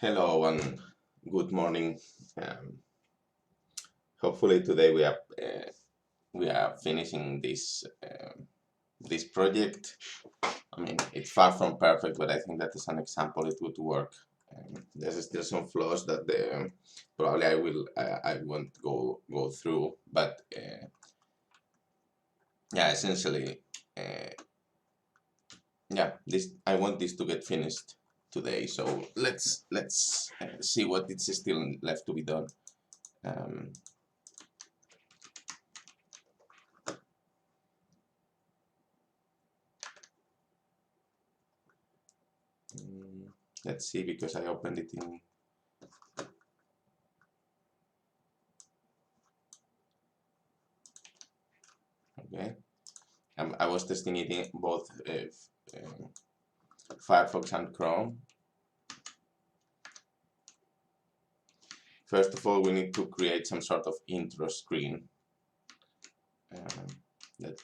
Hello and good morning. Um, Hopefully today we are finishing this project. I mean, it's far from perfect, but I think that is an example it would work. There's still some flaws that probably I won't go through, but yeah, essentially, uh, yeah, this I want this to get finished today. So let's see what it's still left to be done. Um, let's see, because I opened it in. Okay, I was testing it in both Firefox and Chrome. First of all, we need to create some sort of intro screen that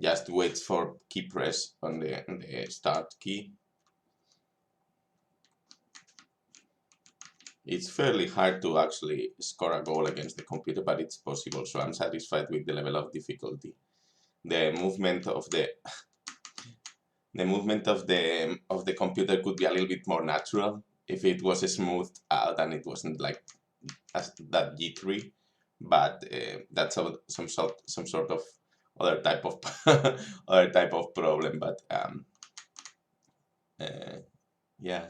just waits for key press on the start key. It's fairly hard to actually score a goal against the computer, but it's possible, so I'm satisfied with the level of difficulty. The movement of the computer could be a little bit more natural if it was smoothed out and it wasn't like that jittery, but that's some sort of other type of other type of problem. But yeah,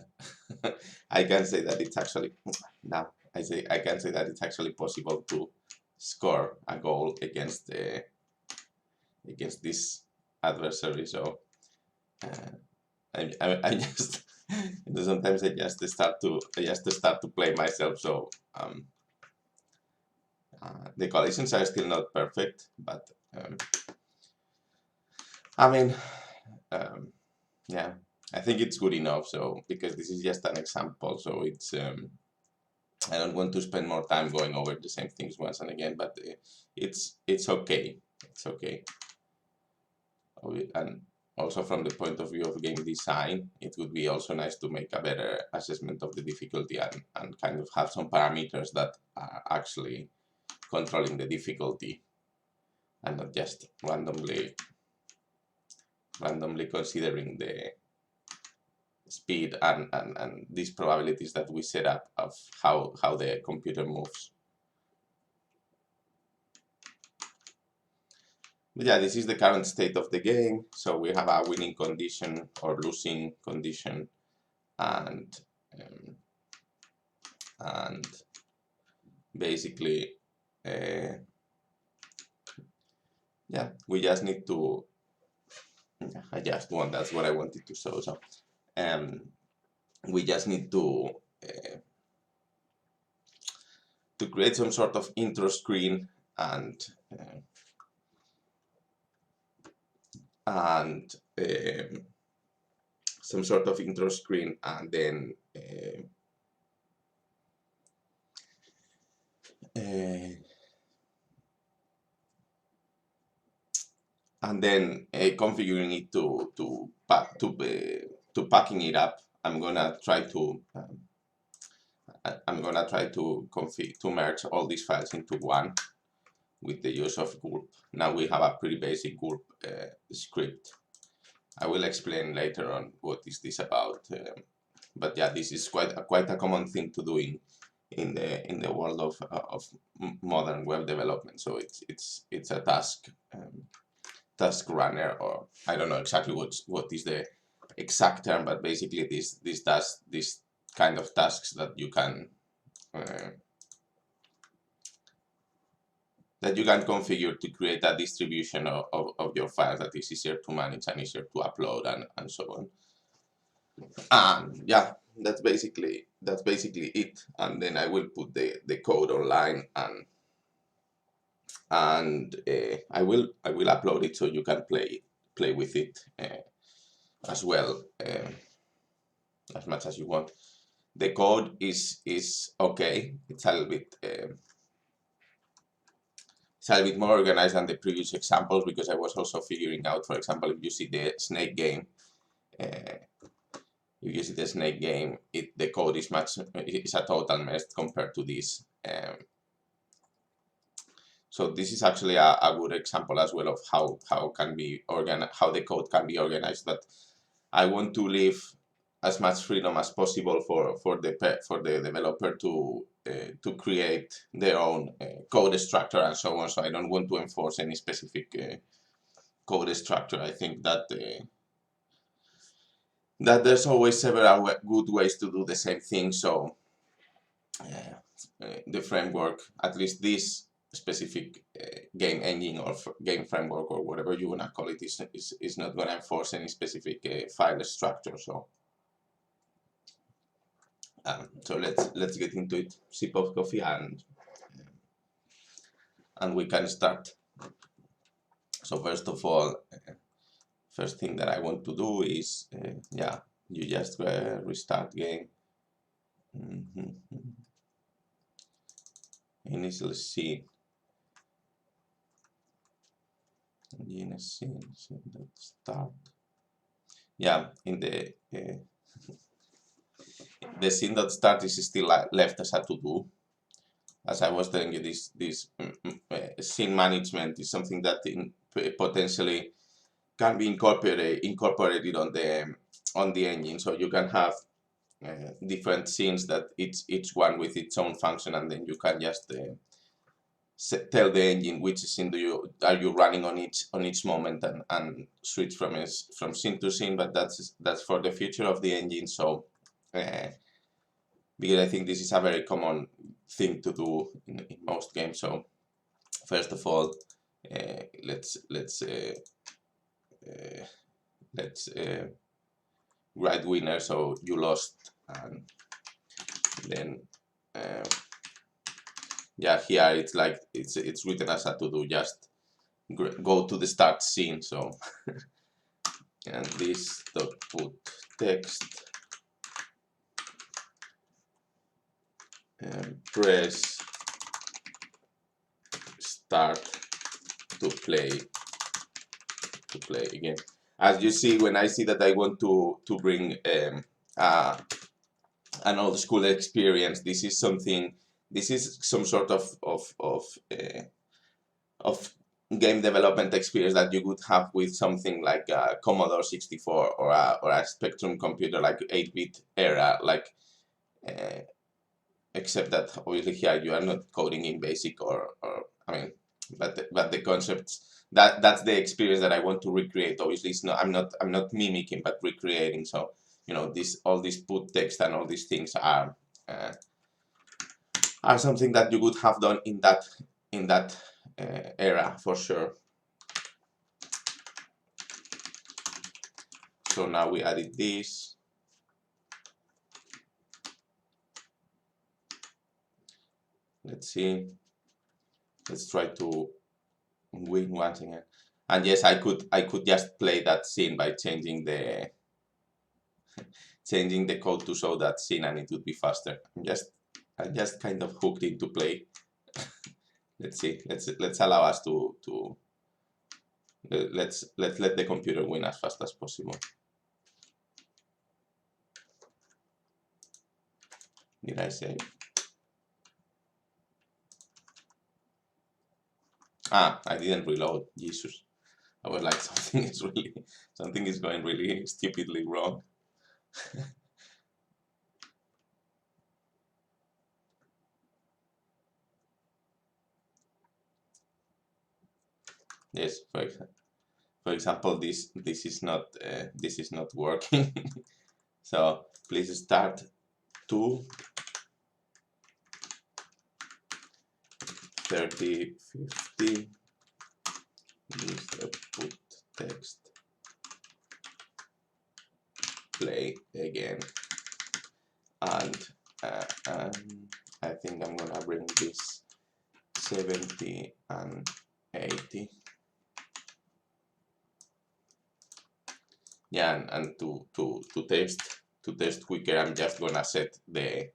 I can say that it's actually now I can say that it's actually possible to score a goal against this adversary. So I just sometimes I just start to play myself. So the collisions are still not perfect, but I mean, yeah, I think it's good enough. So because this is just an example, so it's I don't want to spend more time going over the same things once and again, but it's okay. It's okay. And also from the point of view of game design, it would be also nice to make a better assessment of the difficulty and kind of have some parameters that are actually controlling the difficulty and not just randomly considering the speed and these probabilities that we set up of how the computer moves. But yeah, this is the current state of the game. So we have a winning condition or losing condition, and basically, yeah, we just need to. I just want that's what I wanted to show. So, we just need to create some sort of intro screen and some sort of intro screen, and then configuring it to packing it up. I'm gonna try to config to merge all these files into one with the use of gulp. Now we have a pretty basic gulp script. I will explain later on what is this about. But yeah, this is quite a common thing to do in the world of modern web development. So it's a task runner, or I don't know exactly what is the exact term, but basically this does this kind of tasks that you can configure to create a distribution of your files that is easier to manage and easier to upload and so on. And yeah, that's basically it. And then I will put the code online, and I will upload it so you can play with it as well, as much as you want. The code is okay. It's a little bit more organized than the previous examples, because I was also figuring out, for example, if you see the snake game, if you see the Snake game, the code is a total mess compared to this. So this is actually a good example as well of how the code can be organized. But I want to leave as much freedom as possible for the developer to create their own code structure and so on. So I don't want to enforce any specific code structure. I think that there's always several good ways to do the same thing. So the framework, at least this specific game engine or game framework or whatever you wanna call it, is not gonna enforce any specific file structure. So let's get into it. Sip of coffee and we can start. So first of all, first thing that I want to do is you just restart game. Initial scene. Scene that start. Yeah, in the scene that start is still left as a to do. As I was telling you, this scene management is something that potentially can be incorporated on the engine. So you can have different scenes that each one with its own function, and then you can just tell the engine which scene are you running on each moment and switch from scene to scene. But that's for the future of the engine. So because I think this is a very common thing to do in most games. So first of all, let's write winner. So you lost, and then yeah, here it's like it's written as a to do. Just go to the start scene. So and this dot put text and press start to play again. As you see, when I see that I want to bring an old school experience, this is some sort of game development experience that you would have with something like a Commodore 64 or a Spectrum computer, like 8-bit era, like except that obviously here you are not coding in BASIC or I mean, but the concepts, that's the experience that I want to recreate. Obviously, it's not, I'm not mimicking, but recreating. So all this put text and all these things are something that you would have done in that era for sure. So now we added this. Let's see. Let's try to win once again. And yes, I could just play that scene by changing the code to show that scene, and it would be faster. I'm just kind of hooked into play. Let's see. Let's allow us to let's let the computer win as fast as possible. Did I say? I didn't reload. Jesus. I was like, something is going really stupidly wrong. Yes, for example, this is not working. So please start to 30, 50. Use the put text. Play again, and I think I'm gonna bring this 70 and 80. Yeah, and to test quicker, I'm just gonna set the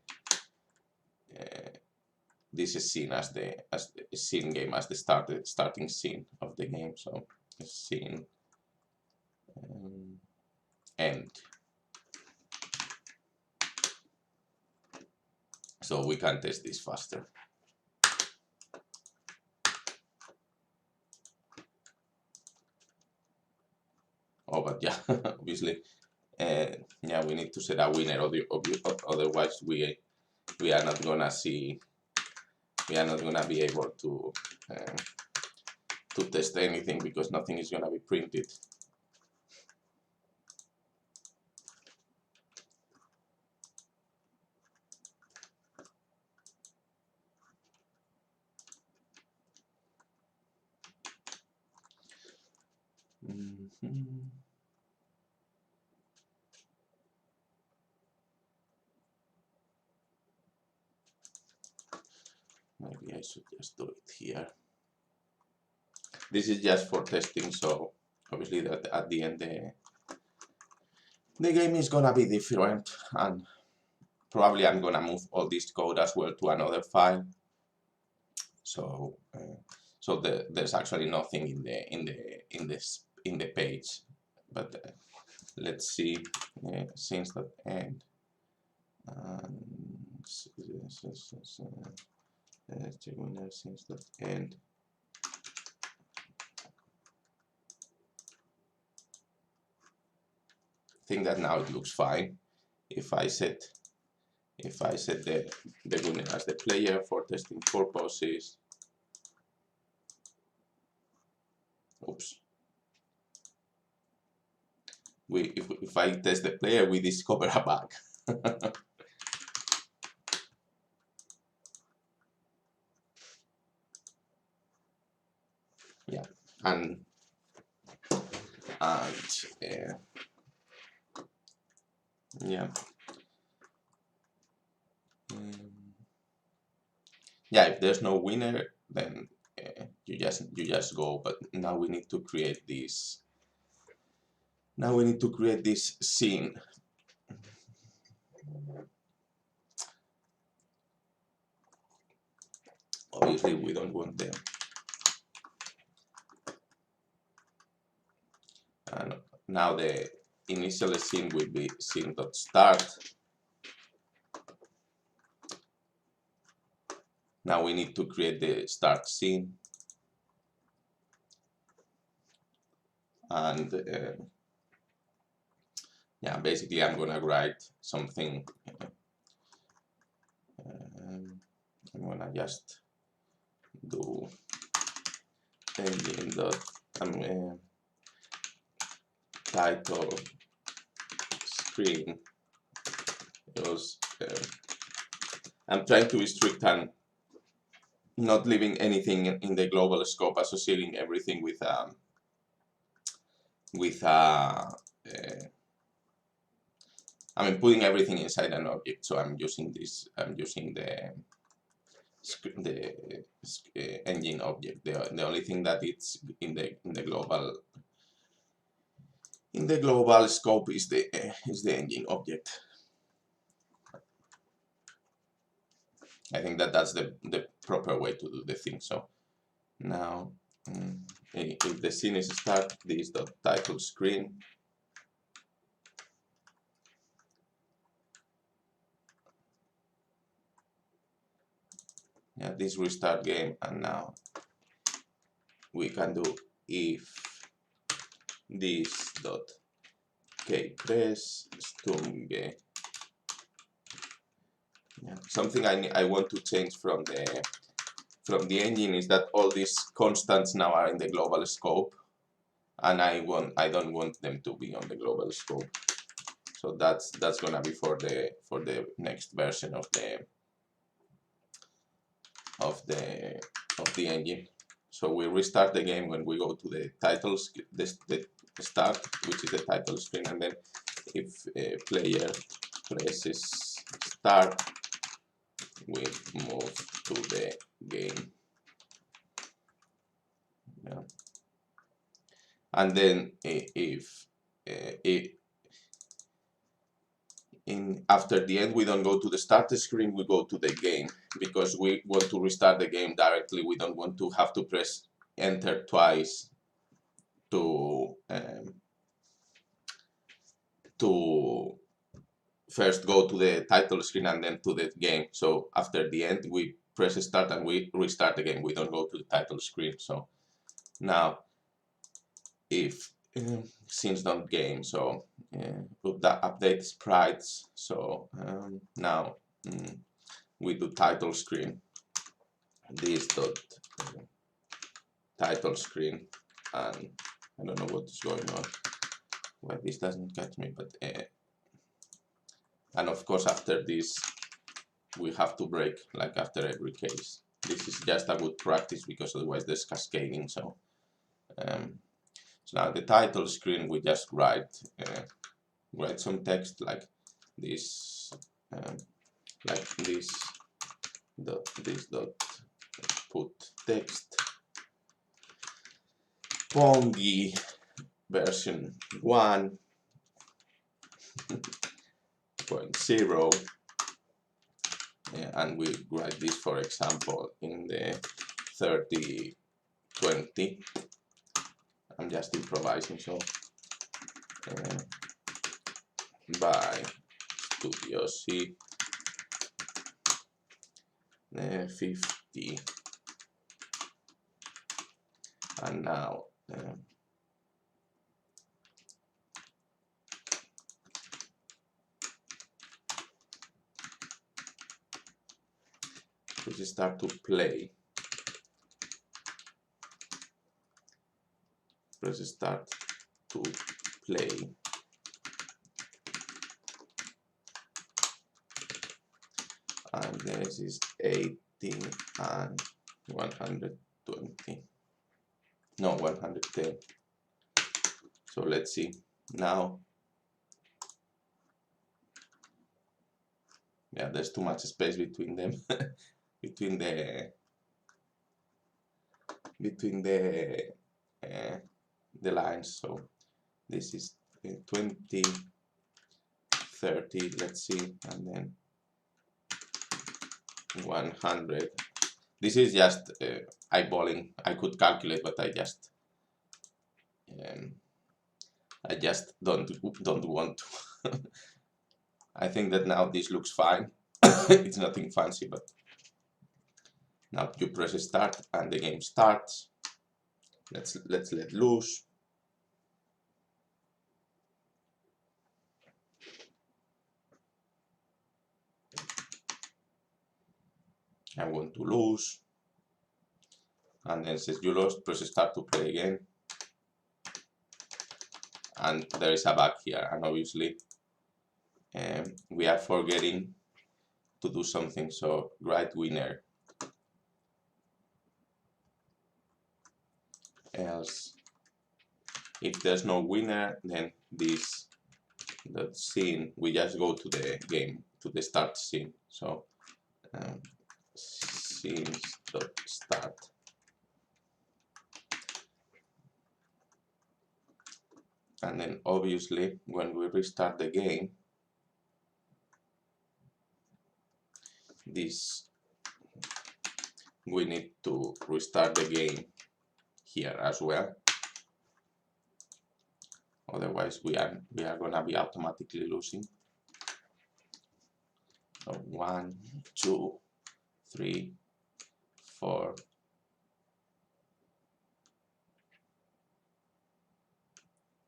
this is seen as the scene game as the starting scene of the game. So scene end. so we can test this faster. Oh, but yeah, obviously, yeah, we need to set a winner, otherwise we are not gonna see, we are not gonna be able to test anything, because nothing is gonna be printed. Maybe I should just do it here. This is just for testing, so obviously that at the end the game is gonna be different, and probably I'm gonna move all this code as well to another file. So there's actually nothing in the page, but let's see, since that end. Check winner since that end. I think that now it looks fine. If I set the winner as the player for testing purposes. Oops. If I test the player, we discover a bug. Yeah, and yeah. Yeah, if there's no winner, then you just go. But now we need to create this. Now we need to create this scene. Obviously, we don't want them. And now the initial scene will be scene.start. Now we need to create the start scene. And yeah, basically I'm gonna write something. I'm gonna just do engine dot title screen, because I'm trying to be strict and not leaving anything in the global scope, associating everything with I mean, putting everything inside an object. So I'm using this. I'm using the engine object. The only thing that it's in the global scope is the engine object. I think that's the proper way to do the thing. So now, if the scene is start, this dot title screen. Yeah, this restart game, and now we can do if this dot kpress STUMGE. Yeah. Something I want to change from the engine is that all these constants now are in the global scope, and I don't want them to be on the global scope. So that's gonna be for the next version of the engine. So we restart the game when we go to the titles, the start, which is the title screen, and then if player presses start, we move to the game. Yeah. And then if after the end we don't go to the start screen, we go to the game, because we want to restart the game directly. We don't want to have to press enter twice first go to the title screen and then to the game. So after the end, we press start and we restart again. We don't go to the title screen. So now, if scenes don't game, so put that update sprites. So now we do title screen. This dot title screen, and I don't know what is going on. Well, this doesn't catch me, but and of course after this we have to break like after every case. This is just a good practice because otherwise there's cascading. So so now the title screen, we just write some text like this, this dot put text Pongi version 1.0, and we write this, for example, in the 3020. I'm just improvising, so by Studio C 50, and now we just start to play. Press start to play. And this is 80 and 120. No, 110. So let's see now. Yeah, there's too much space between them. between the lines. So this is 20, 30, let's see, and then 100. This is just eyeballing. I could calculate, but I just don't want to. I think that now this looks fine. It's nothing fancy, but now you press start and the game starts. Let's let loose. I want to lose, and then says you lost. Press start to play again, and there is a bug here, and obviously we are forgetting to do something. So write winner, else if there's no winner, then this that scene, we just go to the game, to the start scene. So scenes.start, and then obviously when we restart the game, this we need to restart the game here as well. Otherwise we are gonna be automatically losing. So 1, 2, 3, 4.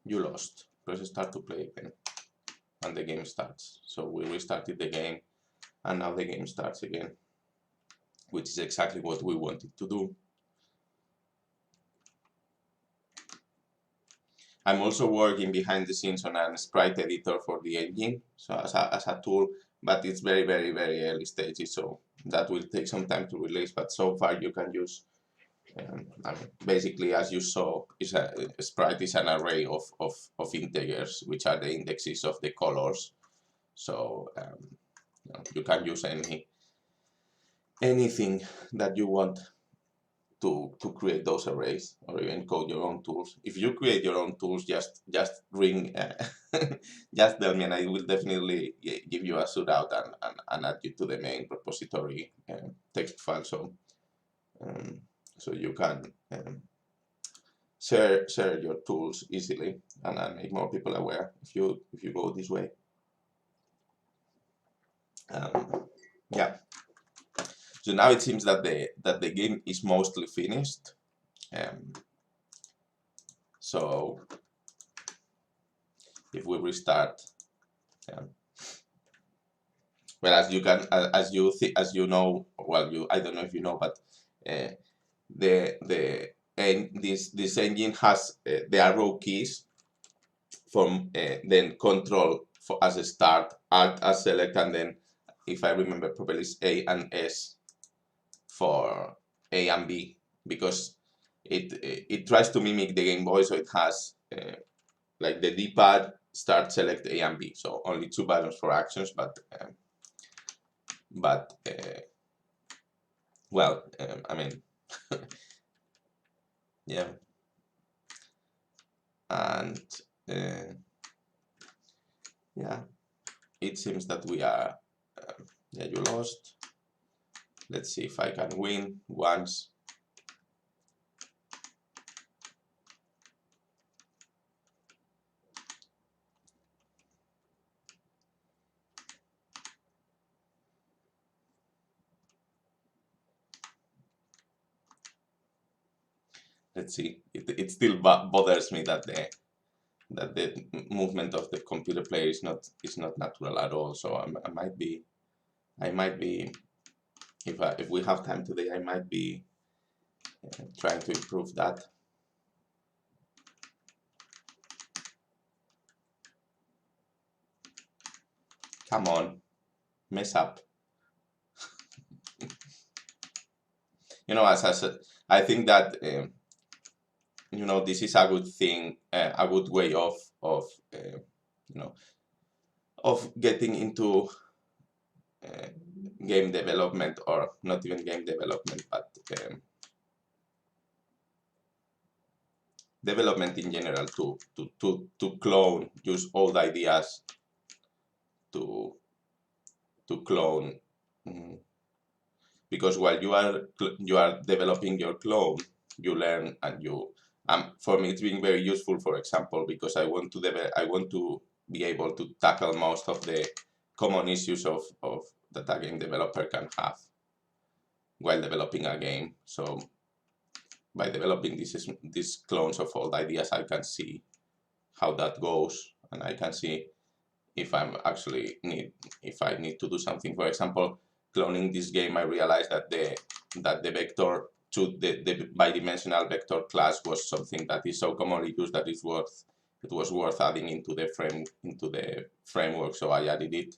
You lost. Press start to play again, and the game starts. So we restarted the game, and now the game starts again, which is exactly what we wanted to do. I'm also working behind the scenes on a sprite editor for the engine, so as a tool, but it's very early stages, so that will take some time to release. But so far you can use, I mean, basically, as you saw, a sprite is an array of integers, which are the indexes of the colors. So you can use anything that you want to create those arrays, or even code your own tools. If you create your own tools, just ring, just tell me, and I will definitely give you a shout out and add you to the main repository text file, so you can share your tools easily and make more people aware if you go this way. Yeah. So now it seems that the game is mostly finished. Um, so if we restart, um, well, as you can, as you know, well, I don't know if you know, but uh, this engine has the arrow keys from then control for as a start, alt as select, and then if I remember properly, it's A and S for A and B, because it tries to mimic the Game Boy, so it has like the D-pad, start, select, A and B, so only two buttons for actions, but well, I mean, yeah, and yeah, it seems that we are, yeah, you lost. Let's see if I can win once. Let's see. It still bothers me that the movement of the computer player is not natural at all. So I might be if we have time today, I might be trying to improve that. Come on, mess up. You know, as I said, I think that you know, this is a good thing, a good way of you know, of getting into uh, game development, or not even game development, but development in general, to clone, use old ideas to clone, because while you are developing your clone, you learn, and you for me it's been very useful, for example, because I want to be able to tackle most of the common issues of that a game developer can have while developing a game. So by developing these clones of old ideas, I can see how that goes, and I can see if if I need to do something. For example, cloning this game, I realized that the vector to the bidimensional vector class was something that is so commonly used that it was worth adding into the framework. So I added it.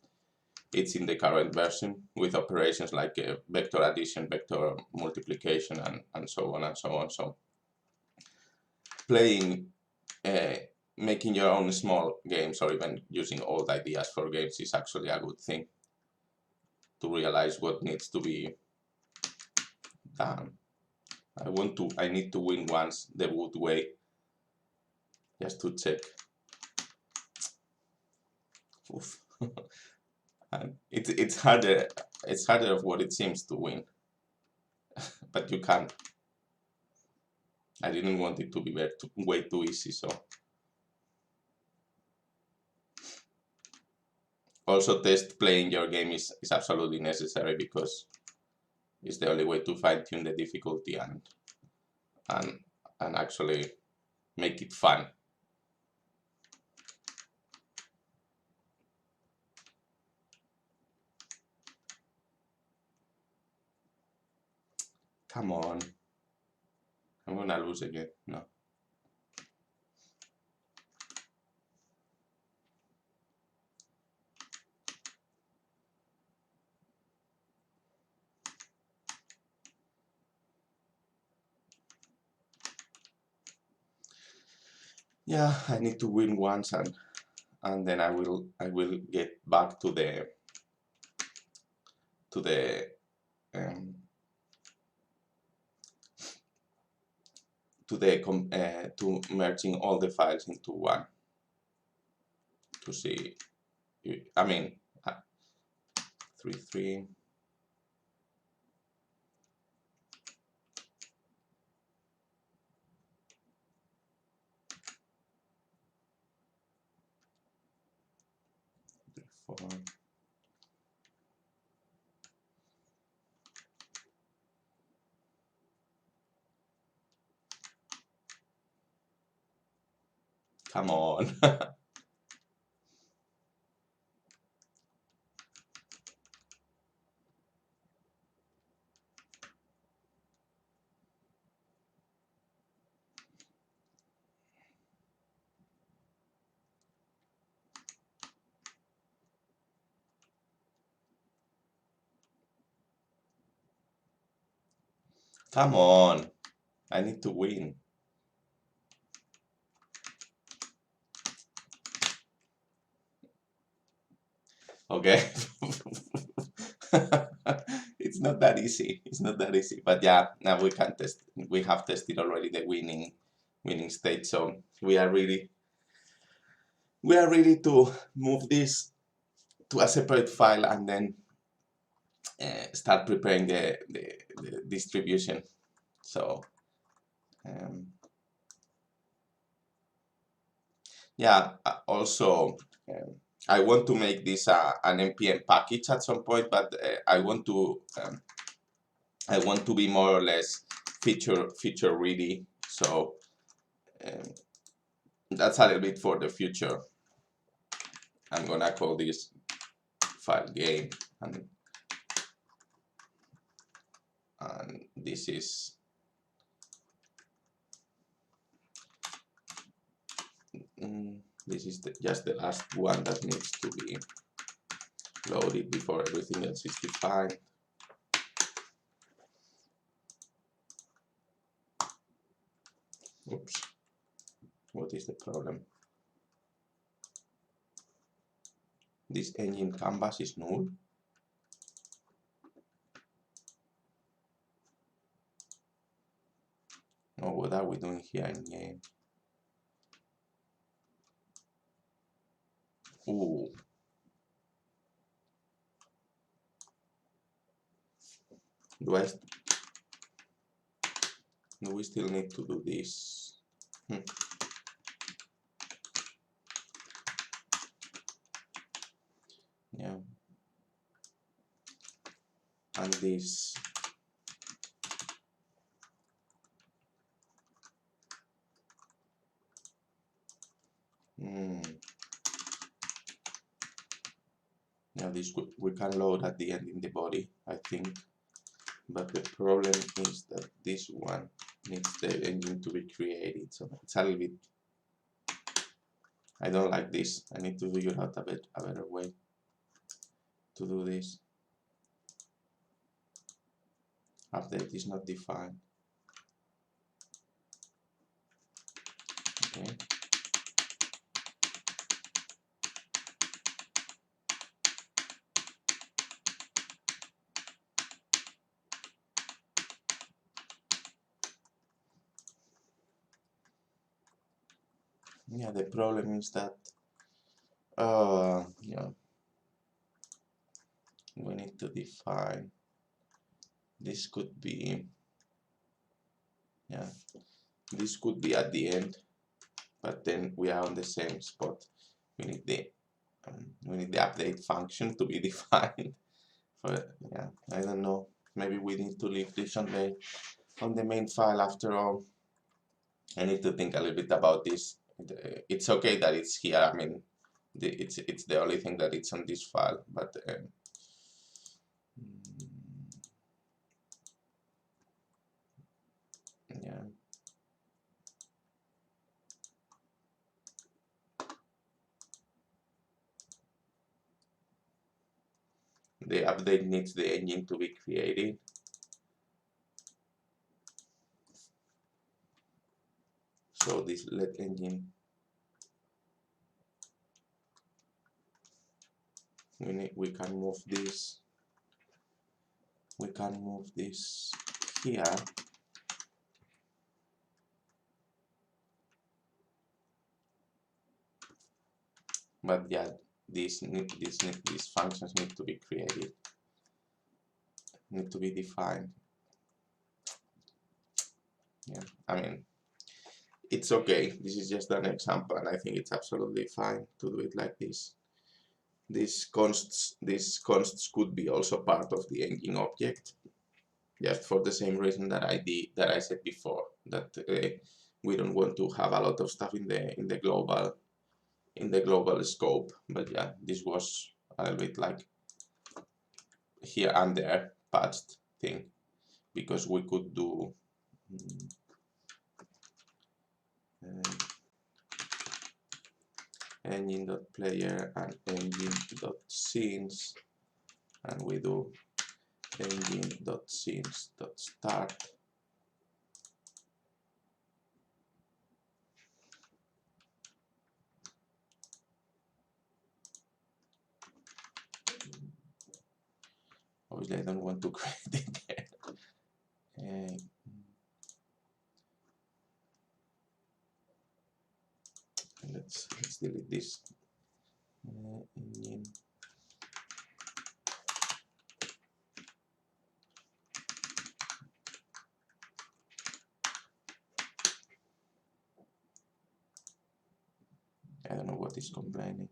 It's in the current version with operations like vector addition, vector multiplication, and so on and so on. So playing, making your own small games, or even using old ideas for games, is actually a good thing to realize what needs to be done. I need to win once the wood way, just to check. Oof. And it's harder of what it seems to win, but you can. I didn't want it to be way too easy, so. Also, test playing your game is absolutely necessary, because it's the only way to fine-tune the difficulty and and actually make it fun. Come on. I'm gonna lose again. No. Yeah, I need to win once, and then I will get back to the um, to merging all the files into one, to see. I mean, 3 4. Come on. Come on. I need to win. Okay. It's not that easy. It's not that easy. But yeah, now we can test. We have tested already the winning state. So we are ready to move this to a separate file and then start preparing the distribution. So yeah, also I want to make this an npm package at some point, but I want to be more or less feature ready. So that's a little bit for the future. I'm gonna call this file game, and this is just the last one that needs to be loaded before everything else is defined. Oops, what is the problem? This engine canvas is null. Oh, what are we doing here in game? Ooh. Do we still need to do this? Yeah. And this. Yeah, this we can load at the end in the body, I think. But the problem is that this one needs the engine to be created, so it's a little bit. I don't like this. I need to figure out a better way to do this. Update is not defined. Okay. Yeah, the problem is that yeah, we need to define. This could be, yeah, this could be at the end, but then we are on the same spot. We need the update function to be defined. But yeah, I don't know. Maybe we need to leave this on the main file after all. I need to think a little bit about this. It's okay that it's here. I mean, it's the only thing that it's on this file, but yeah. The update needs the engine to be created. So this let engine, we can move this. We can move this here. But yeah, these functions need to be created, need to be defined. Yeah, I mean, it's okay. This is just an example, and I think it's absolutely fine to do it like this. These consts could be also part of the engine object, just for the same reason that I said before, that we don't want to have a lot of stuff in the global scope. But yeah, this was a little bit like here and there patched thing, because we could do engine.player and engine.scenes, and we do engine.scenes.start. Obviously, I don't want to create it there. Let's delete this. Engine. I don't know what is complaining.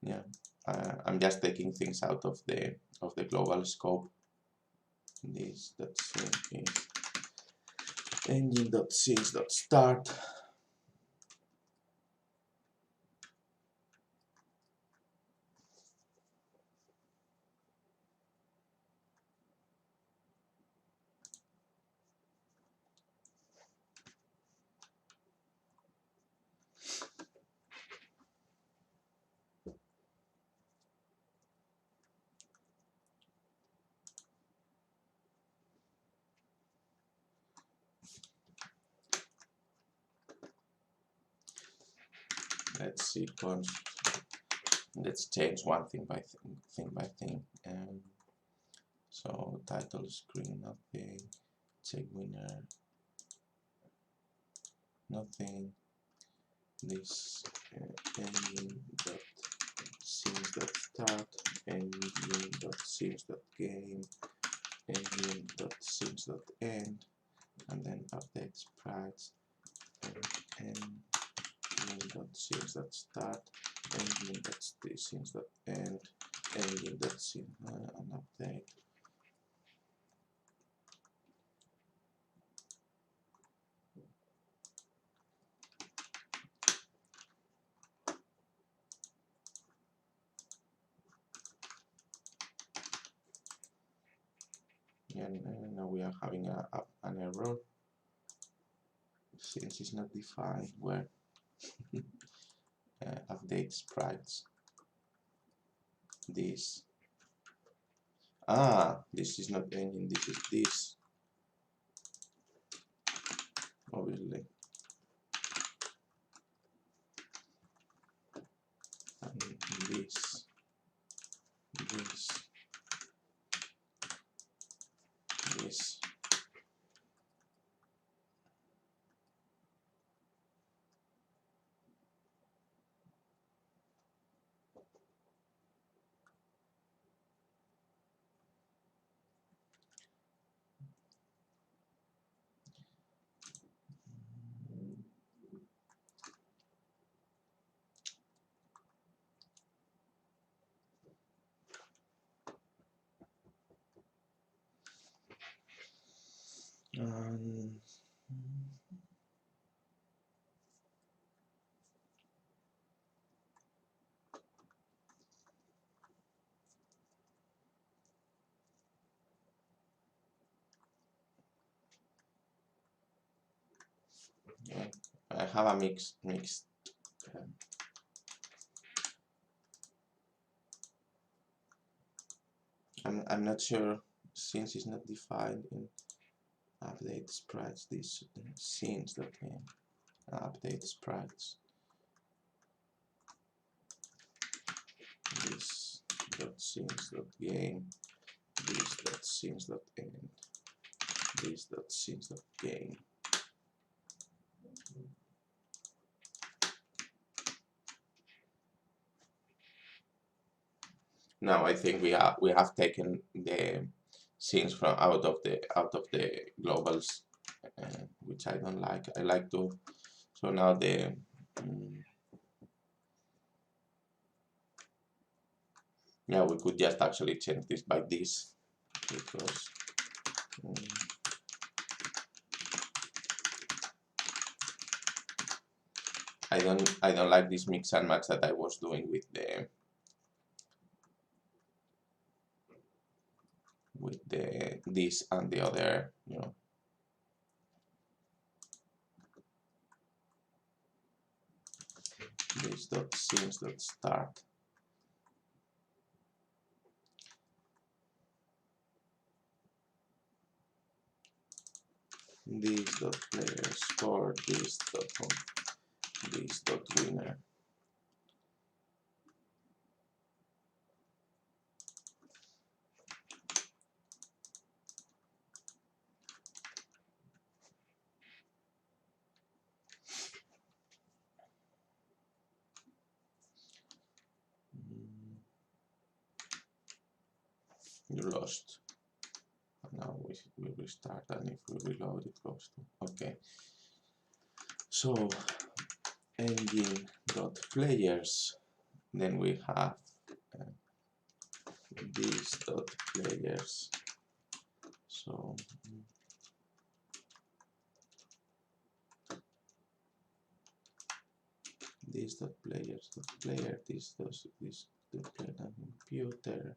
Yeah, I'm just taking things out of the global scope. This that's is engine.scenes.start. Let's see, let's change one thing by thing. So title screen, nothing. Check winner, nothing. This engine.scenes.start, engine.scenes.game, engine.scenes.end, and then update sprites, engine.scenes.start, engine.scenes.end, engine.scenes and update. And now we are having an error. Since it's not defined where update sprites. This. This is not engine, this is this. Obviously. And this. Yeah, I have a mixed. I'm not sure, since it's not defined in update sprites. This scenes that name update sprites. This dot scenes dot game. This dot scenes dot end. This dot scenes dot game. Now I think we have taken the scenes from out of the globals, which I don't like. I like to. So now the Yeah, we could just actually change this by this, because I don't like this mix and match that I was doing with the this and the other, you know. This dot scenes dot start. This dot player score, this dot home, this dot winner. You lost. Now we restart, and if we reload it goes to okay. So engine dot players, then we have this dot players. So this dot players dot player, this dot player and computer.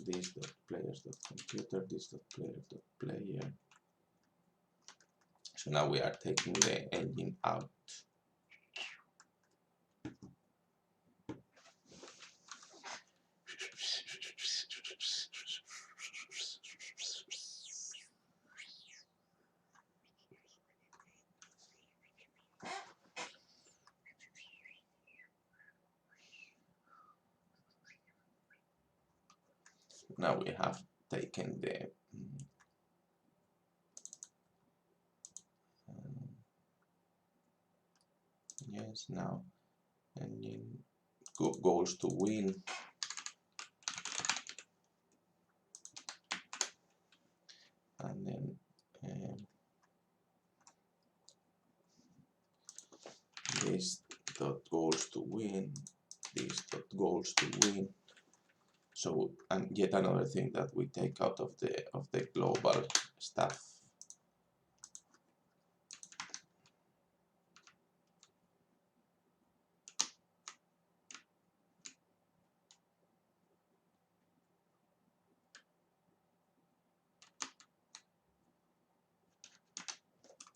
This dot players dot computer, this dot player dot player. So now we are taking the engine out. Now we have taken the yes, now engine goals to win. And then this dot goals to win, this dot goals to win. So, and yet another thing that we take out of the global stuff.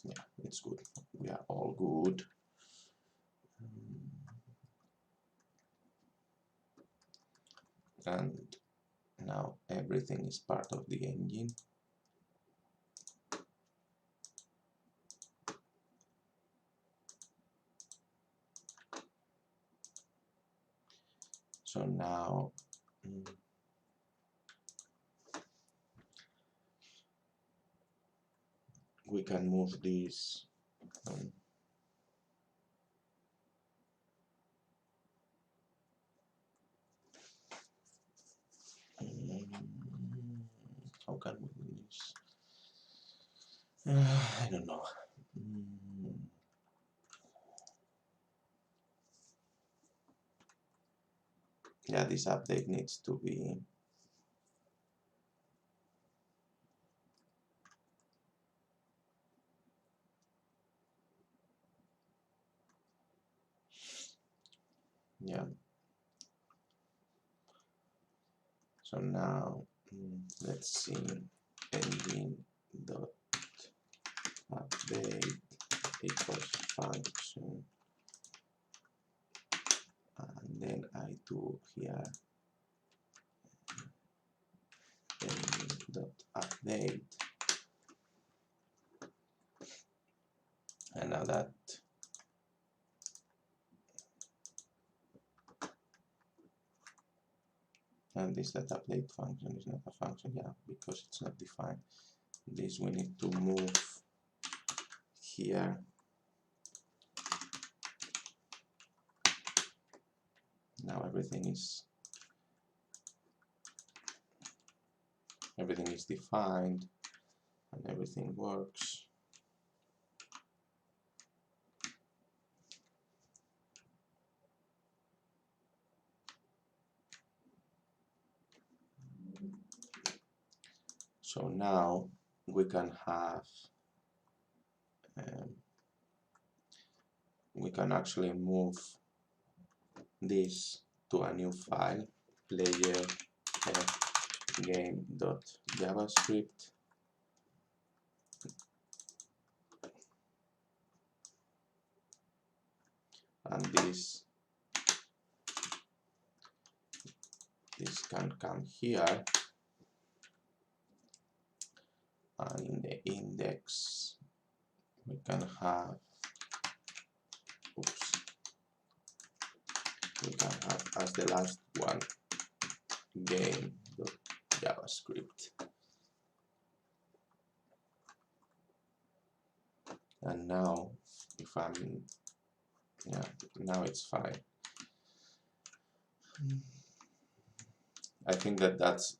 Yeah, it's good. We are all good. And now everything is part of the engine. So now we can move this how can we do this? I don't know. Yeah, this update needs to be yeah. So now let's see, engine dot update equals function, and then I do here engine dot update, and now that and this that update function is not a function, yeah, because it's not defined. This we need to move here. Now everything is defined and everything works. So now we can have we can actually move this to a new file, player game.javascript, and this can come here, and in the index we can have as the last one game.javascript. And now if now it's fine. I think this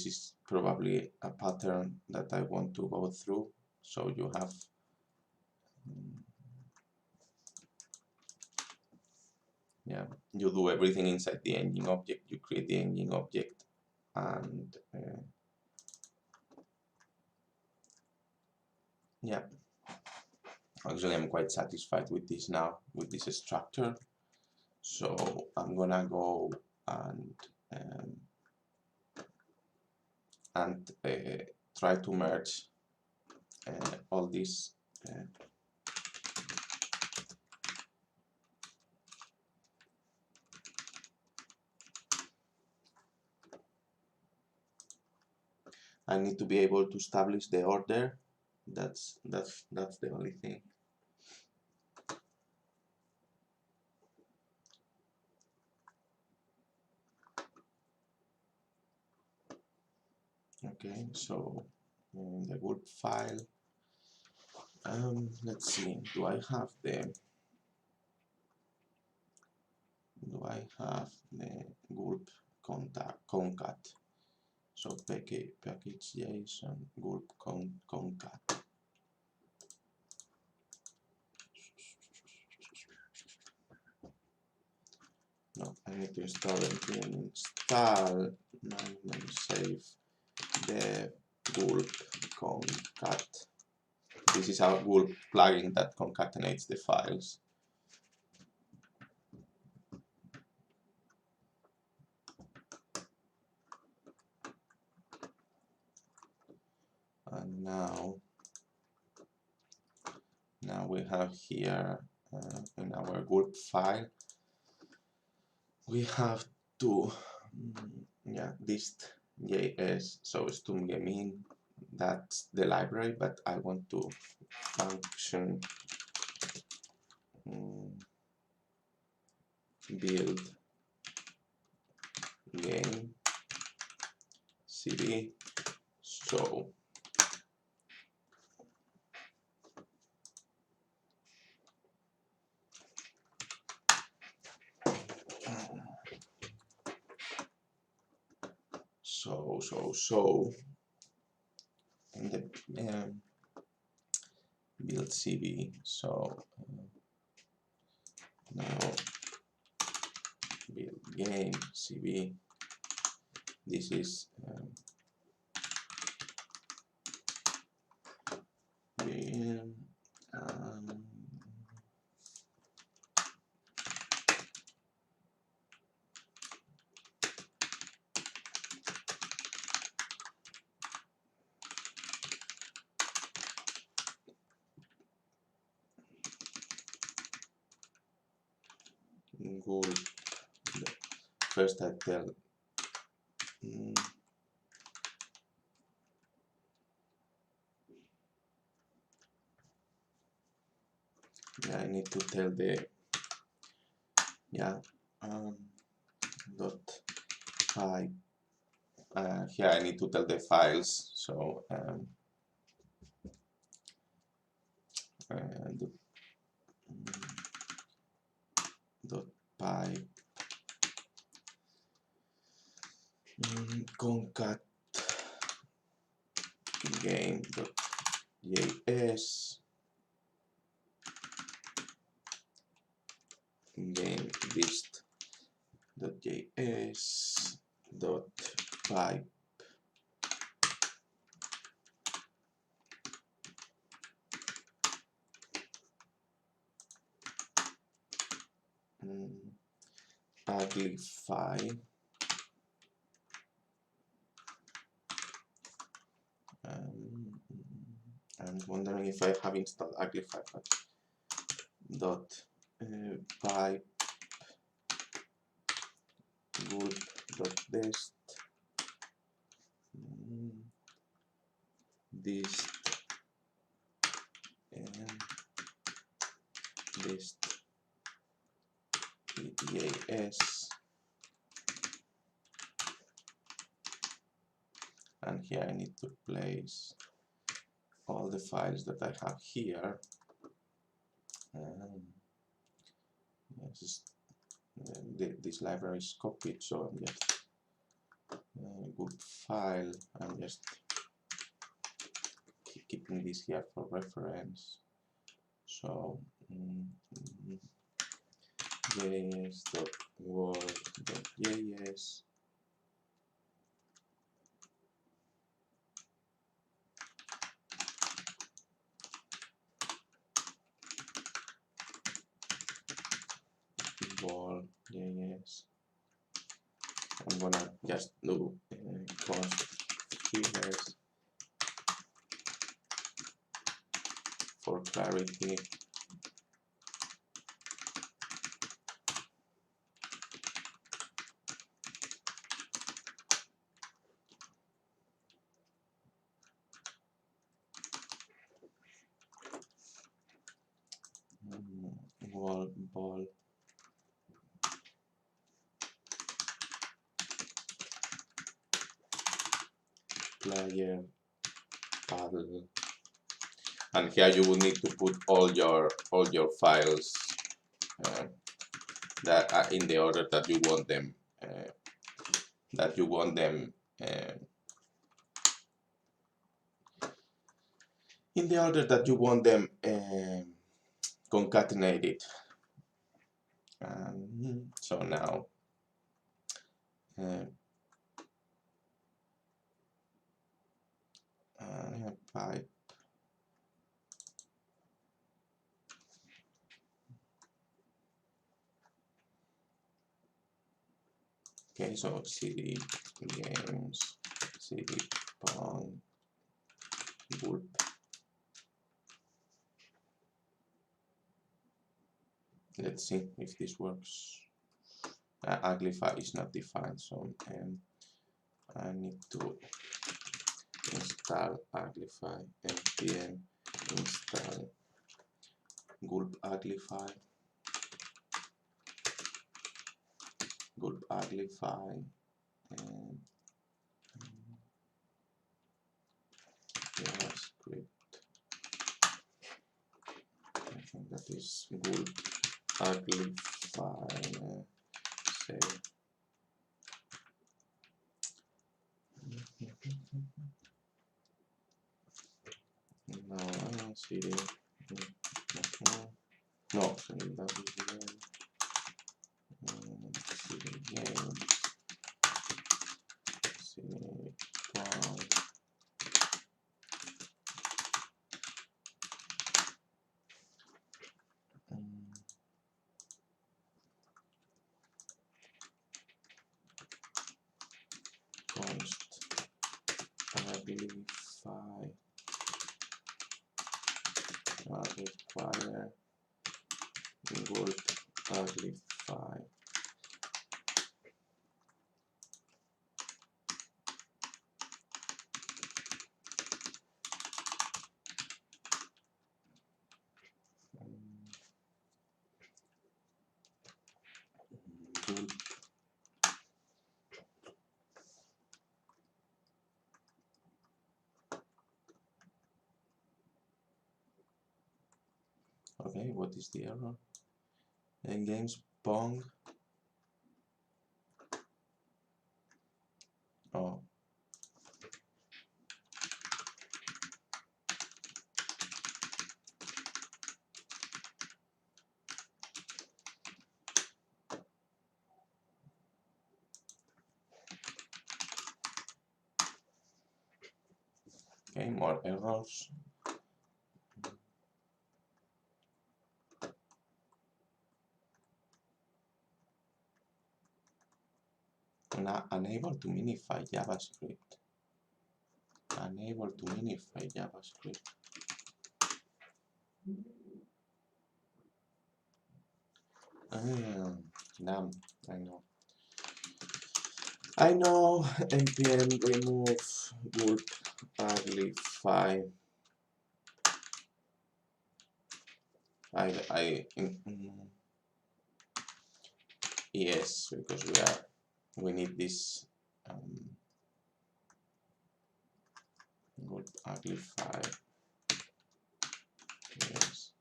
is probably a pattern that I want to go through. So you have you do everything inside the engine object. You create the engine object, and actually I'm quite satisfied with this now, with this structure. So I'm gonna go and try to merge all this I need to be able to establish the order. That's the only thing. Okay, so in the gulp file, let's see, do I have the gulp concat? So package JSON gulp concat. No, I need to install it. Install and save the gulp concat. This is our gulp plugin that concatenates the files. And now we have here in our gulp file, we have to dist.js, so STUMGE mean, that's the library, but I want to function build game cd. So in the build cv, so now build game cv, this is gulp. First I tell I need to tell the dot type. Here I need to tell the files. So dot pipe concat game.js game dist.js dot pipe uglify I'm wondering if I have installed uglify, but dot pipe gulp.dist dist and dist ETAS, and here I need to place all the files that I have here. This library is copied, so I'm just good file. I'm just keeping this here for reference. So js.world.js ball.js. I'm gonna just do const figures for clarity. Ball player paddle, and here you will need to put all your files that are in the order that you want them in the order that you want them concatenated. So now pipe okay, so cd games, cd Pong, gulp. Let's see if this works. Uglify is not defined, so I need to install uglify npm install gulp uglify and JavaScript. I think that is gulp uglify. Save. Now cd no cd games, cd Pong, const uglify require gulp uglify. Okay, what is the error? Games Pong Oh. Okay, more errors. Now, unable to minify JavaScript. Unable to minify JavaScript. Damn, I know npm remove gulp uglify. Yes, because we need this gulp uglify. Yes.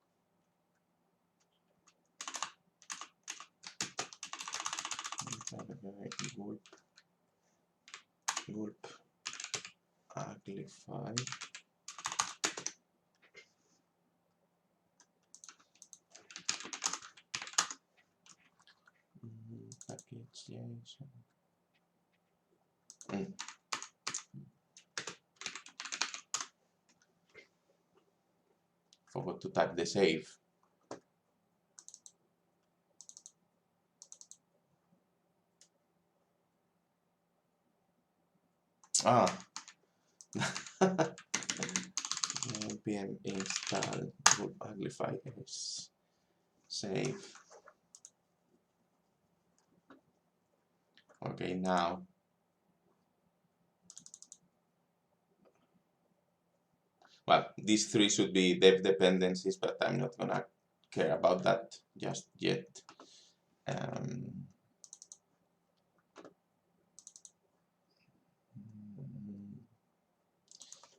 Gulp uglify. Package JSON. Forgot to type the save. npm install gulp uglify save. Okay, now well, these three should be dev dependencies, but I'm not gonna care about that just yet.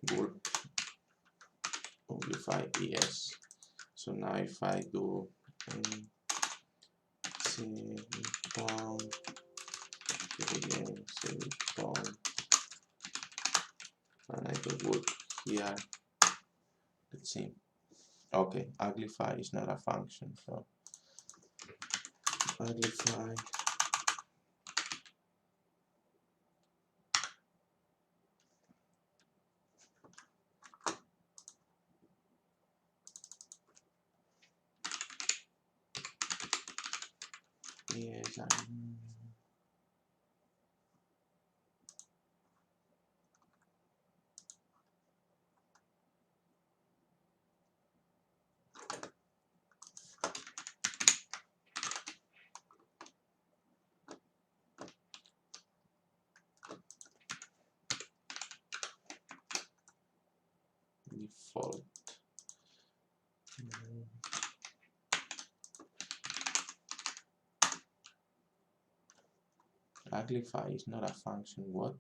Gulp uglify yes. So now if I do Pong, Pong, and I do gulp here, let's see. Okay, uglify is not a function, so uglify. Yes, default. Uglify is not a function. What?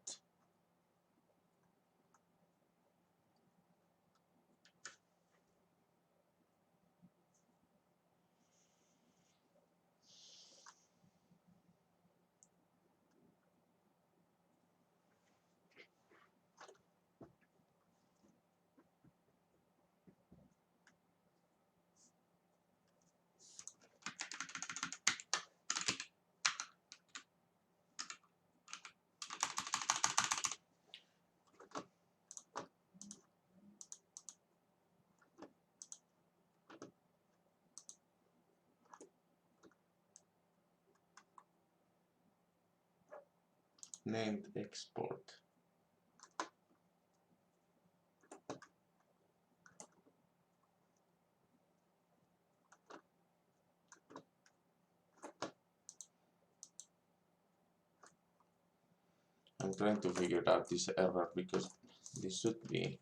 Named export. I'm trying to figure out this error because this should be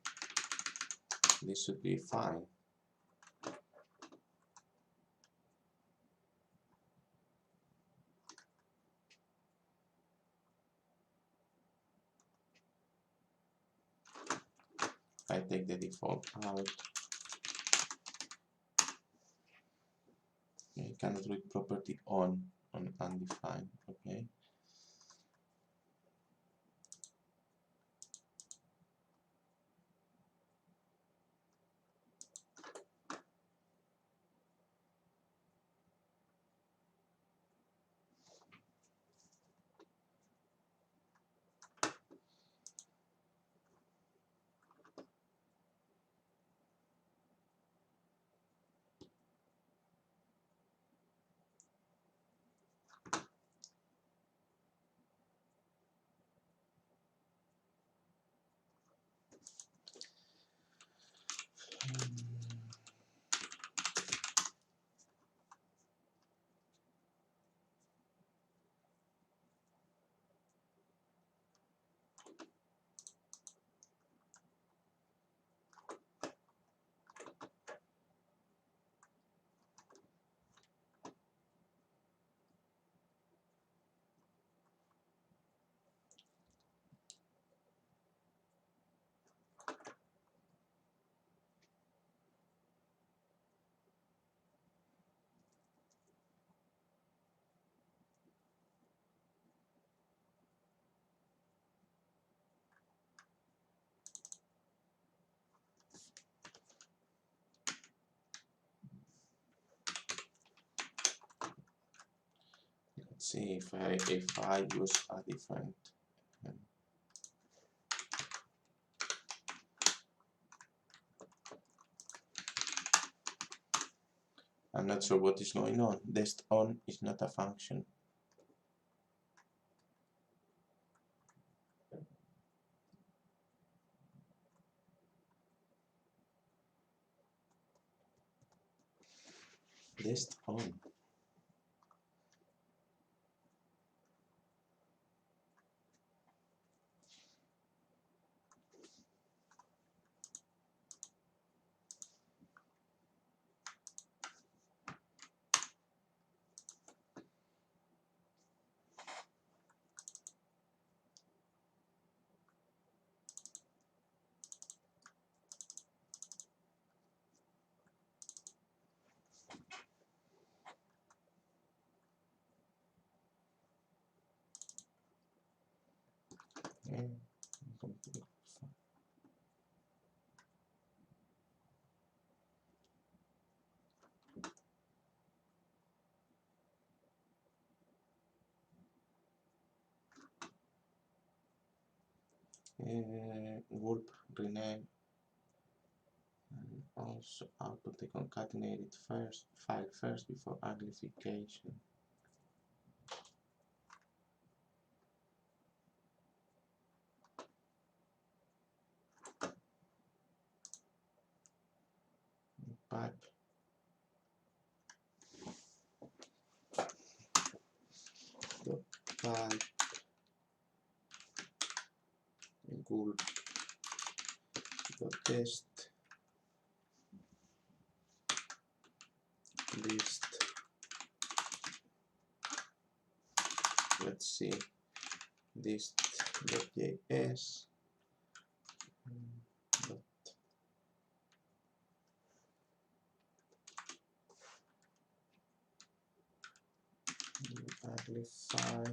fine. I take the default out. Okay, cannot read property on undefined. Okay. Let's see if I use a different I'm not sure what is going on. Dest on is not a function. Dest on. Gulp rename and also output the concatenated file first before amplification. Pipe dot pipe gulp dot test list. Let's see list.js amplify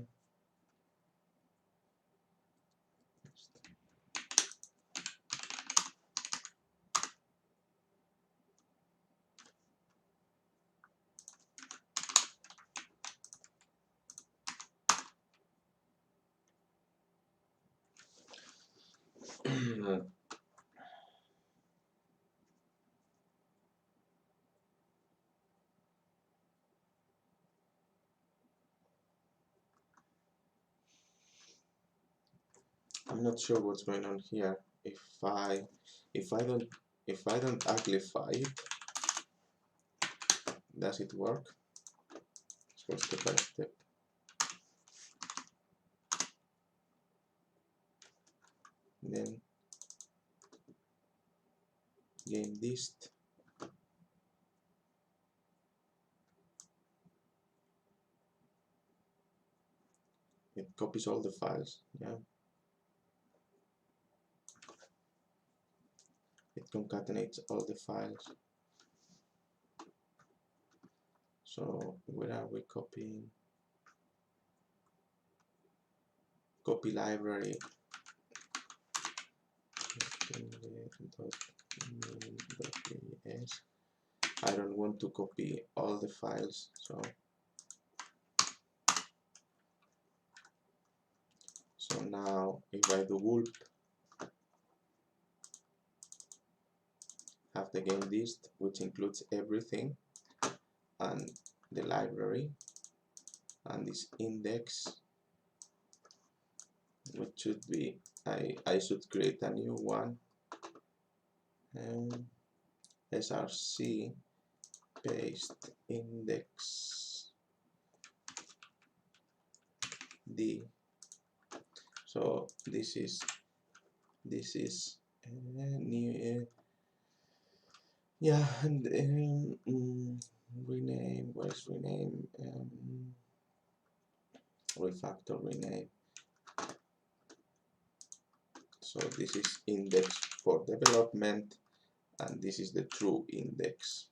I'm not sure what's going on here. If I don't amplify it, does it work? Let's go step by step. Then game dist. It copies all the files, yeah. It concatenates all the files. So where are we copying? Copy library. I don't want to copy all the files, so now if I do gulp, have the game dist, which includes everything, and the library, and this index, which should be, I should create a new one, and src paste index d. So this is new yeah, and rename, where's rename, refactor rename. So this is index for development, and this is the true index.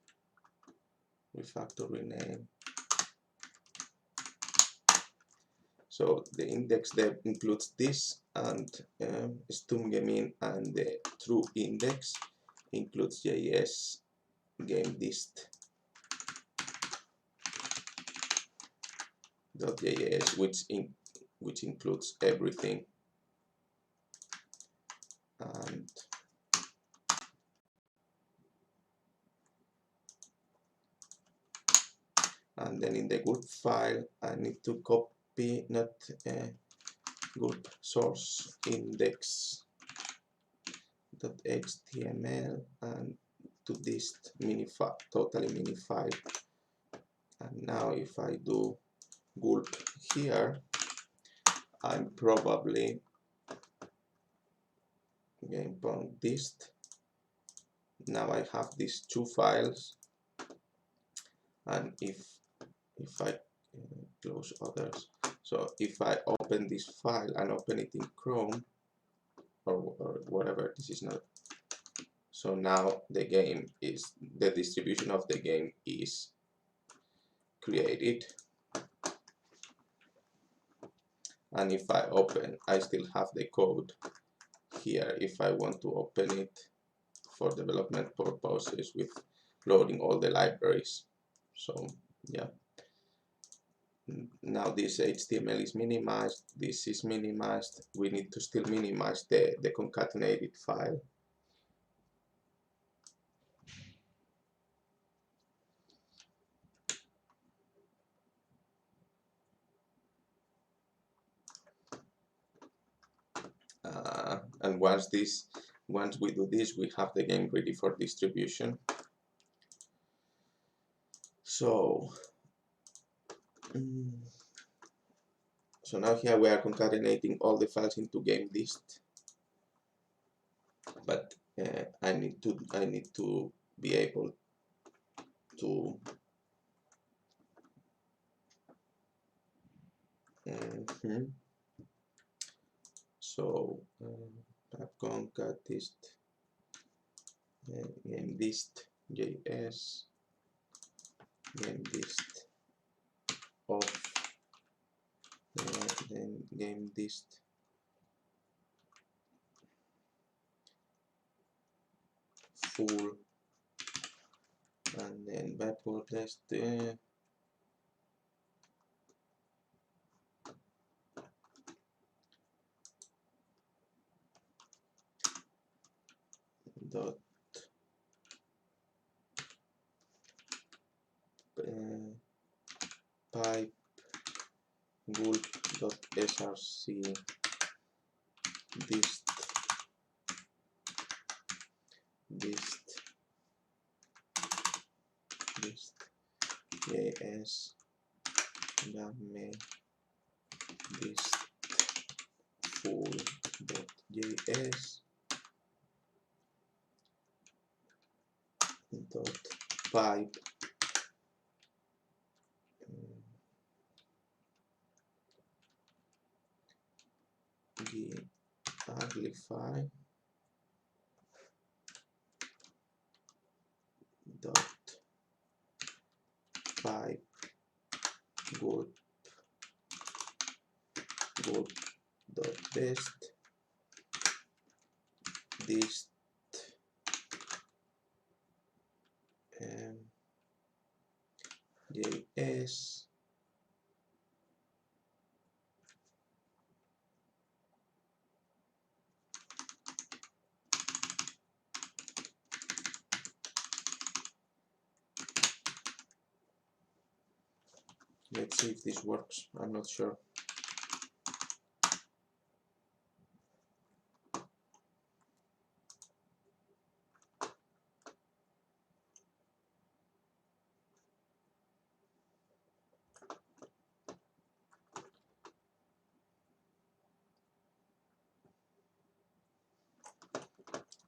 Refactor rename. So the index dev includes this, and STUMGE min, and the true index includes JS game dist .js, which includes everything. And then in the gulp file, I need to copy not gulp source index.html and to this minifile, totally minifile. And now if I do gulp here, I'm probably game Pong dist. Now I have these two files, and if I close others, so if I open this file and open it in Chrome or whatever, this is not. So now the distribution of the game is created. And if I open, I still have the code here if I want to open it for development purposes with loading all the libraries. So yeah, now this HTML is minimized, this is minimized. We need to still minimize the concatenated file. And once we do this, we have the game ready for distribution. So now here we are concatenating all the files into game dist, but I need to be able to so concat dist game dist JS game dist of then game dist full, and then backward test dot pipe gulp dot src dist js game dist full dot js dot pipe uglify dot pipe gulp dot dist js Let's see if this works. I'm not sure.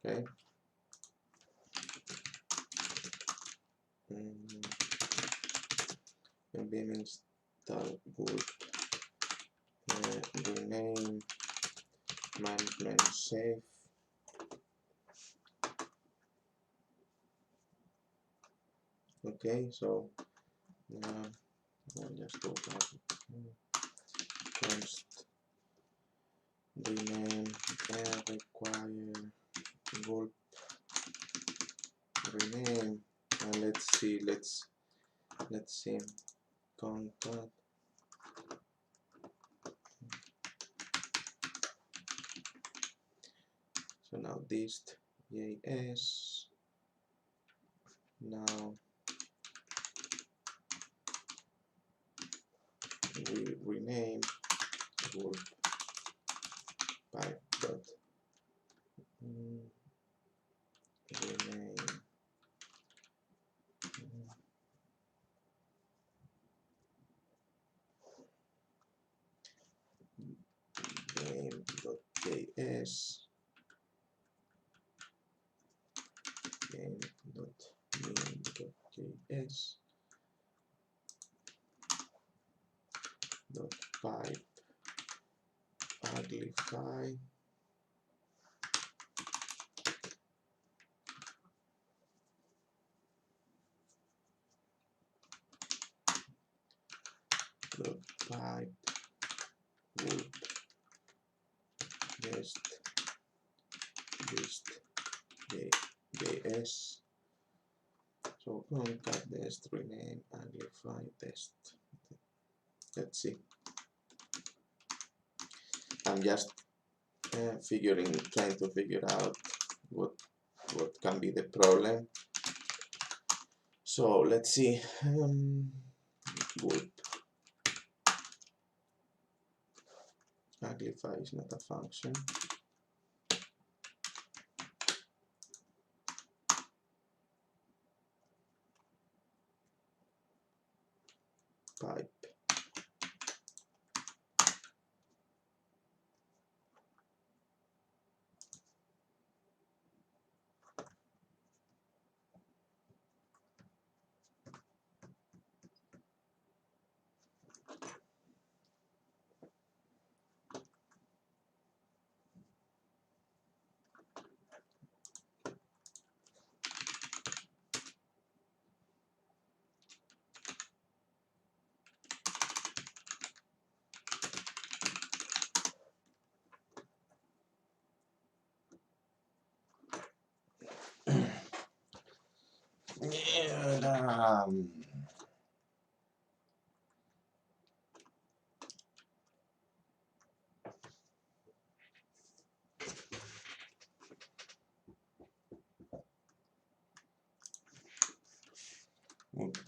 Okay. Npm install gulp rename management safe. Okay, so I'll just go back. Const rename require gulp rename, and let's see concat. So now dist JS, now we rename gulp pipe dot rename game.js game.name.js dot pipe uglify dot pipe gulp dist js. So concat dist rename uglify test. Let's see. I'm just trying to figure out what can be the problem. So let's see. Gulp uglify is not a function. Pipe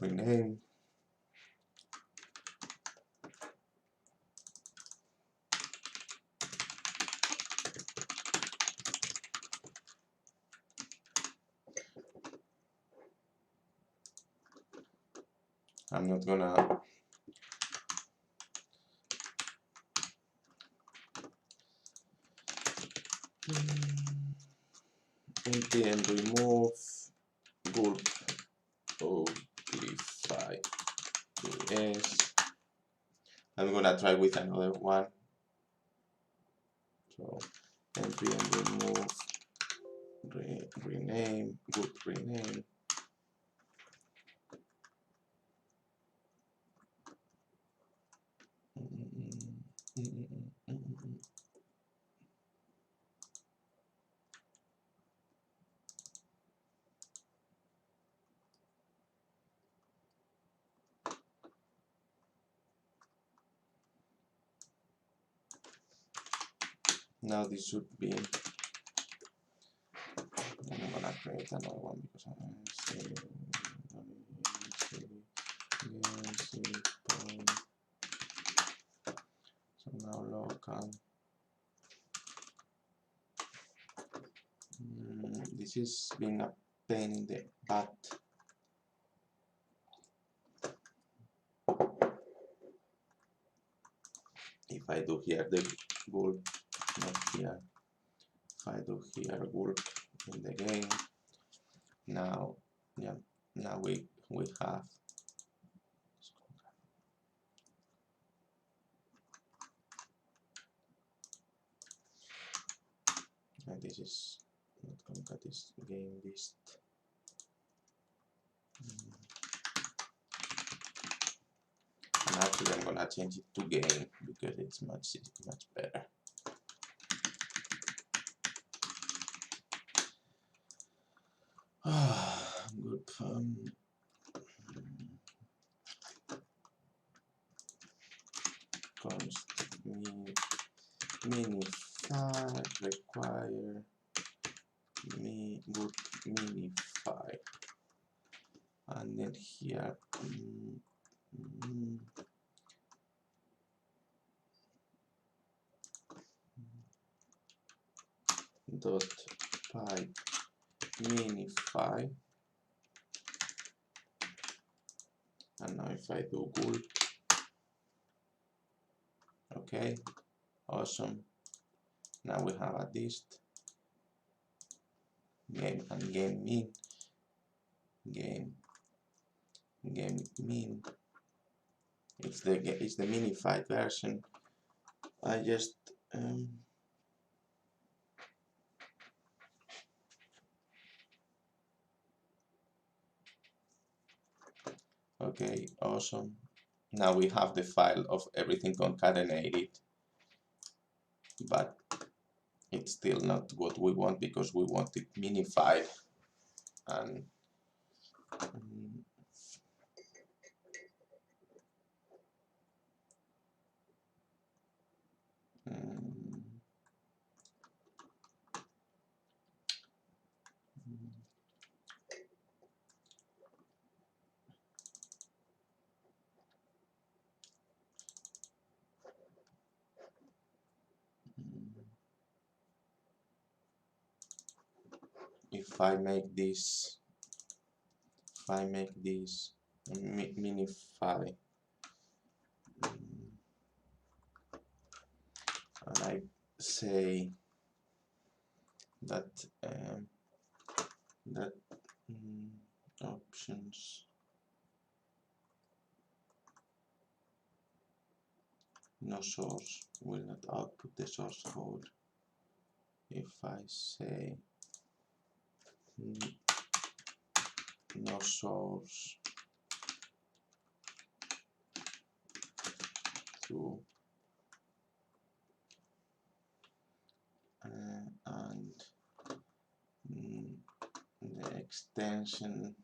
rename I'm not gonna npm remove gulp uglify js. I'm gonna try with another one. So npm remove rename gulp rename now this should be. I'm gonna create another one because Pong. So now local. This is being a pain in the butt. If I do here the gulp, not here. If I do here gulp in the game. Now, yeah, now we have and this is not concat this game list. And actually I'm gonna change it to game because it's much better. Good. Const minify require good minify, and then here dot pipe minify, and now if I do gulp, okay, awesome. Now we have a dist game and game min, game min. It's the minified version. I just okay, awesome. Now we have the file of everything concatenated, but it's still not what we want because we want it minified. And if I make this minify, and I say that options no source will not output the source code. If I say no source to and the extension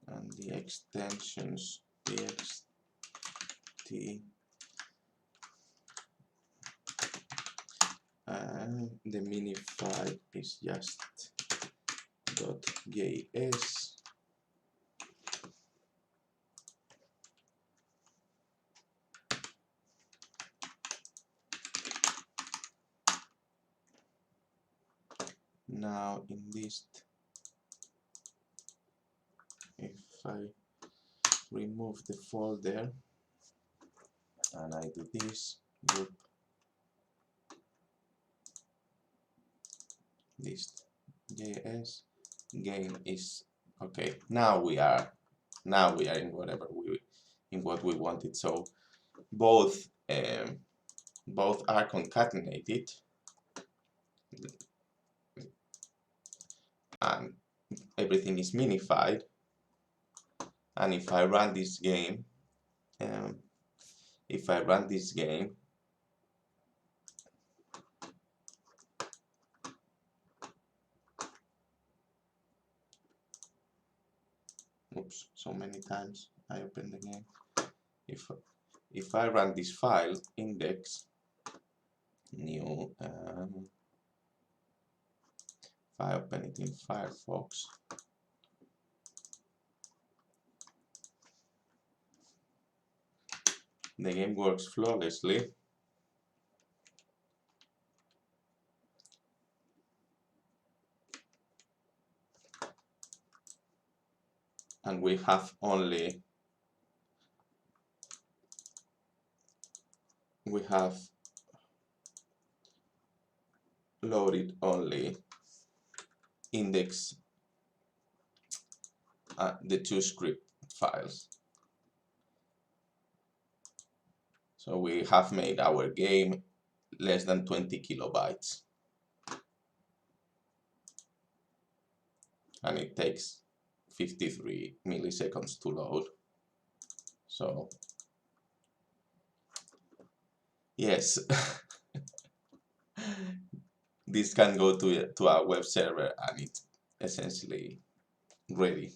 and the extensions txt and the minify is just .js. Now in this, if I remove the folder and I do this group list JS, game is okay. Now we are in whatever what we wanted. So both are concatenated and everything is minified. And if I run this game, oops, so many times I open the game. If I run this file, index new, if I open it in Firefox, the game works flawlessly. And we have only loaded only index the two script files. So we have made our game less than 20 kilobytes. And it takes 53 milliseconds to load. So yes, this can go to a web server and it's essentially ready.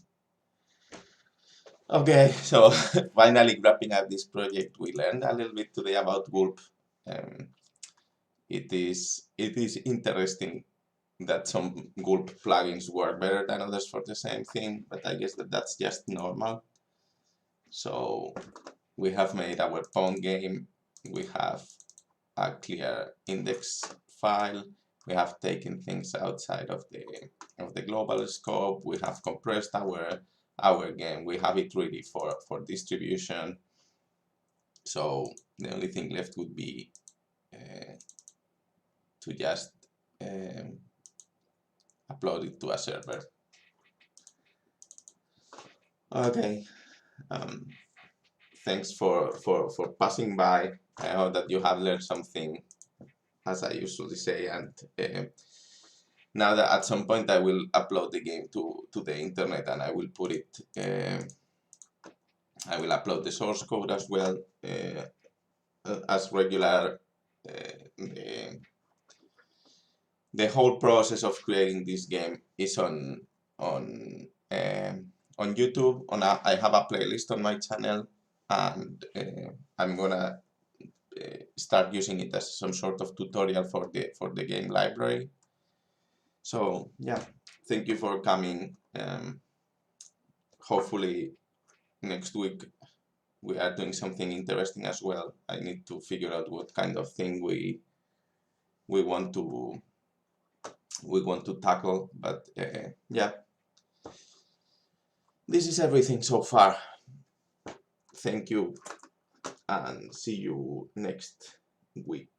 Okay, so finally wrapping up this project, we learned a little bit today about Gulp. It is interesting that some Gulp plugins work better than others for the same thing, but I guess that's just normal. So we have made our Pong game. We have a clear index file. We have taken things outside of the global scope. We have compressed our game. We have it ready for distribution. So the only thing left would be to just upload it to a server. Okay. Thanks for passing by. I hope that you have learned something, as I usually say, and now that at some point I will upload the game to the internet, and I will put it, I will upload the source code as well as regular. The whole process of creating this game is on YouTube. I have a playlist on my channel, and I'm gonna start using it as some sort of tutorial for the game library. So yeah, thank you for coming. Hopefully next week we are doing something interesting as well. I need to figure out what kind of thing we want to tackle, but yeah, this is everything so far. Thank you, and see you next week.